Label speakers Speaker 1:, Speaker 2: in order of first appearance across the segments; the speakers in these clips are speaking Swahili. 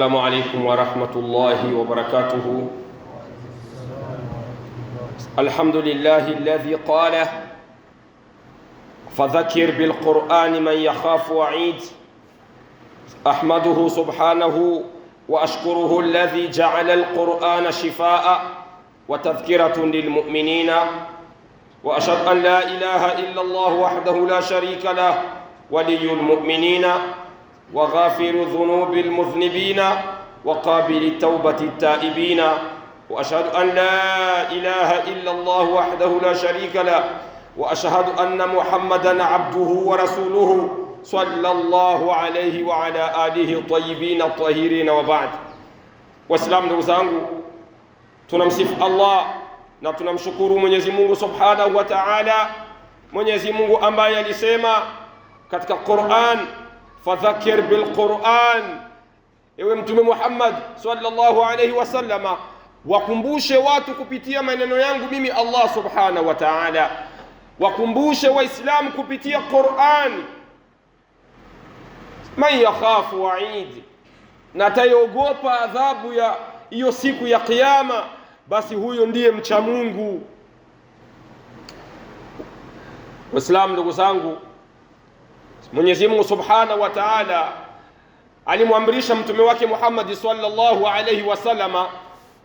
Speaker 1: السلام عليكم ورحمة الله وبركاته. الحمد لله الذي قال فذكر بالقرآن من يخاف وعيد. أحمده سبحانه وأشكره الذي جعل القرآن شفاء وتذكرة للمؤمنين، وأشهد أن لا إله إلا الله وحده لا شريك له ولي المؤمنين وغافر ذنوب المذنبين وقابل التوبة التائبين، وأشهد أن لا إله إلا الله وحده لا شريك له، وأشهد أن محمدًا عبده ورسوله صلى الله عليه وعلى آله الطيبين الطاهرين. وبعد. Waislamu ndugu zangu, tunamsifu Allah na tunamshukuru Mwenyezi Mungu Subhanahu wa Ta'ala, Mwenyezi Mungu ambaye alisema katika Qur'an, fadhakir bil Qur'an, ewe Mtume Muhammad sallallahu alayhi wasallama, wakumbushe watu kupitia maneno yangu mimi Allah Subhanahu wa Ta'ala, wakumbushe Waislamu kupitia Qur'an. Man yakhafu wa'id, na atayogopa adhabu ya hiyo siku ya Kiyama, basi huyo ndiye mcha Mungu. Waislamu ndugu zangu, Mwenyezi Mungu Subhanahu wa Ta'ala alimwamrisha mtume wake Muhammad sallallahu alayhi wasallama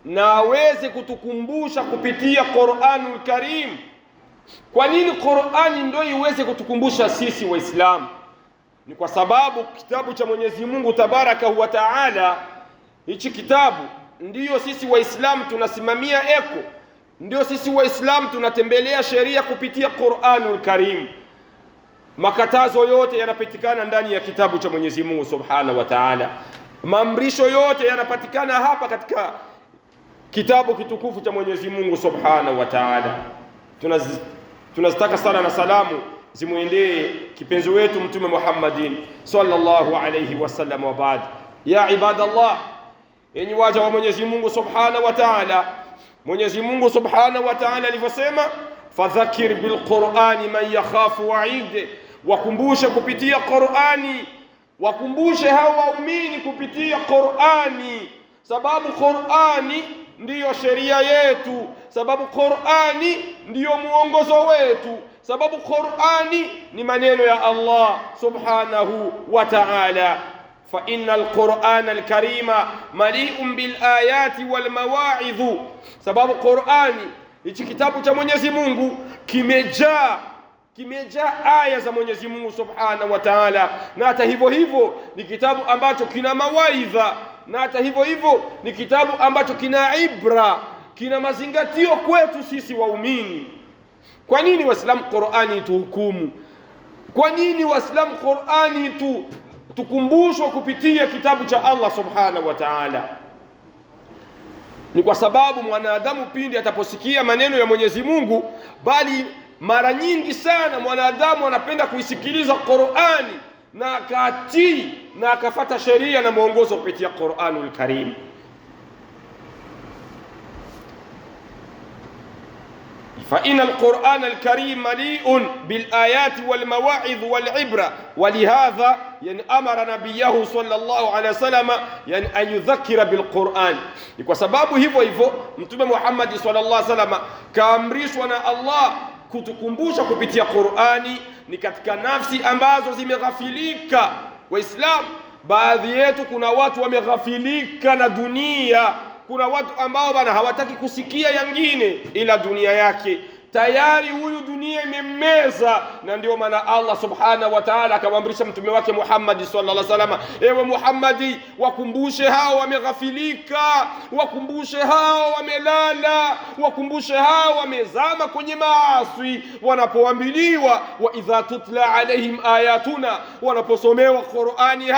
Speaker 1: na aweze kutukumbusha kupitia Qur'anul Karim. Kwa nini Qur'ani ndio iweze kutukumbusha sisi Waislamu? Ni kwa sababu kitabu cha Mwenyezi Mungu Tabarakahu wa Ta'ala, hichi kitabu ndiyo sisi Waislamu tunasimamia eko, ndiyo sisi Waislamu tunatembelea sheria kupitia Qur'anul Karim. Makatazo yote yanapatikana ndani ya kitabu cha Mwenyezi Mungu Subhanahu wa Ta'ala. Maamrisho yote yanapatikana hapa katika kitabu kitukufu cha Mwenyezi Mungu Subhanahu wa Ta'ala. Tunazitaka sala na salamu zimuendee kipenzi wetu Mtume Muhammadin sallallahu alayhi wasallam. Wa baad. Ya ibadallah, enyi waja wa Mwenyezi Mungu Subhanahu wa Ta'ala, Mwenyezi Mungu Subhanahu wa Ta'ala alivyosema, fadhakir bil Qur'ani man yakhafu wa'id, wakumbushe kupitia Qur'ani, wakumbushe hao waumini kupitia Qur'ani, sababu Qur'ani ndiyo sheria yetu, sababu Qur'ani ndiyo muongozo wetu, sababu Qur'ani ni maneno ya Allah Subhanahu wa Ta'ala. Fa innal Qur'ana al-Karima mali'un bil ayati wal mawa'idh, sababu Qur'ani hichi kitabu cha Mwenyezi Mungu kimejaa aya za Mwenyezi Mungu Subhanahu wa Ta'ala, na hata hivyo ni kitabu ambacho kina mawaidha, na hata hivyo ni kitabu ambacho kina ibra, kina mazingatio kwetu sisi waumini. Kwa nini Waislamu Qur'ani tuhukumu? Kwa nini Waislamu Qur'ani tukumbushwe kupitia kitabu cha Allah Subhanahu wa Ta'ala? Ni kwa sababu mwanadamu pindi ataposikia maneno ya Mwenyezi Mungu, bali mara nyingi sana mwanadamu anapenda kuisikiliza Qur'ani na akatii na akafuata sheria na mwongozo kupitia Qur'anul Karim. فإن القرآن الكريم مليء بالآيات والمواعظ والعبرة، ولهذا أمر نبيه صلى الله عليه وسلم أن يذكر بالقرآن. kwa sababu hivyo Mtume Muhammad sallallahu alaihi wasallam kaamrishwa na Allah kutukumbusha kupitia Qur'ani. Ni katika nafsi ambazo zimeghafilika. Waislamu, baadhi yetu kuna watu wameghafilika na dunia. Kuna watu ambao bana hawataki kusikia yangine ila dunia yake. Tayari huyu dunia imemmeza, na ndio maana Allah Subhanahu wa Ta'ala akamwamrisha mtume wake Muhammad sallallahu alaihi wasallam, ewe Muhammadi, wakumbushe hao wameghafilika, wakumbushe hao wamelala, wakumbushe hao wamezama kwenye maasi, wanapoambiliwa wa idha tutla alaihim ayatuna, wanaposomewa Qur'ani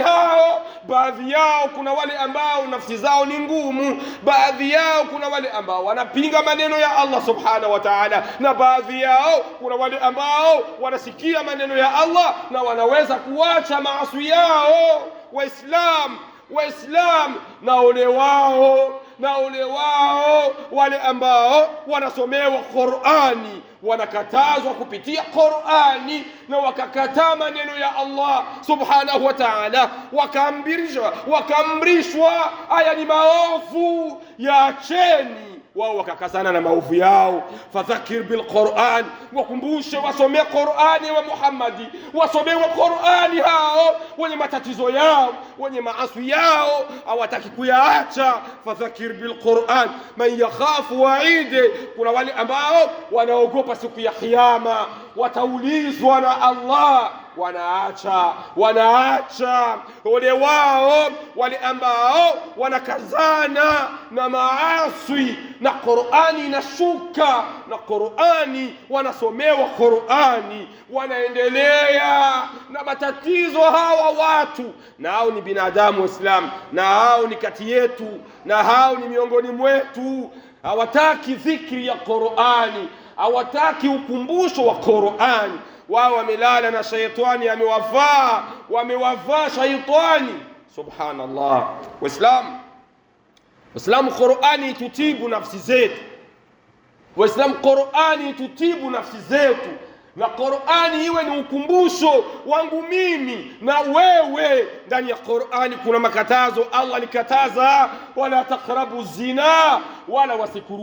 Speaker 1: hao, baadhi yao kuna wale ambao nafsi zao ni ngumu, baadhi yao kuna wale ambao wanapinga maneno ya Allah Subhanahu wa Ta'ala, na baadhi yao kuna wale ambao wanasikia maneno ya Allah na wanaweza kuacha maasi yao. Waislamu, na ole wao na ole wao wale ambao wanasomewa Qur'ani, wanakatazwa kupitia Qur'ani na wakakataa maneno ya Allah subhanahu wa ta'ala, wakaamrishwa haya ni maovu, yaacheni, wao wakakazana na maovu yao. Fadhakir bil Qur'an, wakumbushe, wasomee Qur'ani wa Muhammadi, wasomewe Qur'ani hao wenye matatizo yao, wenye maasi yao, hawataki kuyaacha. Fadhakir bil Qur'an man yakhafu wa'ide, kuna wale ambao wanaogopa siku ya kiyama, wataulizwa na Allah, wanaacha. Ole wao wale ambao wanakazana na maasi na Qur'ani inashuka, na Qur'ani wanasomewa Qur'ani, wanaendelea na matatizo. Hawa watu na hao ni binadamu Waislamu, na hao ni kati yetu, na hao ni miongoni mwetu. Hawataki dhikri ya Qur'ani, hawataki ukumbusho wa Qur'ani. Wao wamelala na shaitani wamewavaa shaitani. Subhanallah. Waislamu, Qur'ani itutibu nafsi zetu. Waislamu, Qur'ani itutibu nafsi zetu, na Qur'ani iwe ni ukumbusho wangu mimi na wewe. Ndani ya Qur'ani kuna makatazo. Allah alikataza, wala taqrabu zina, wala wasikuru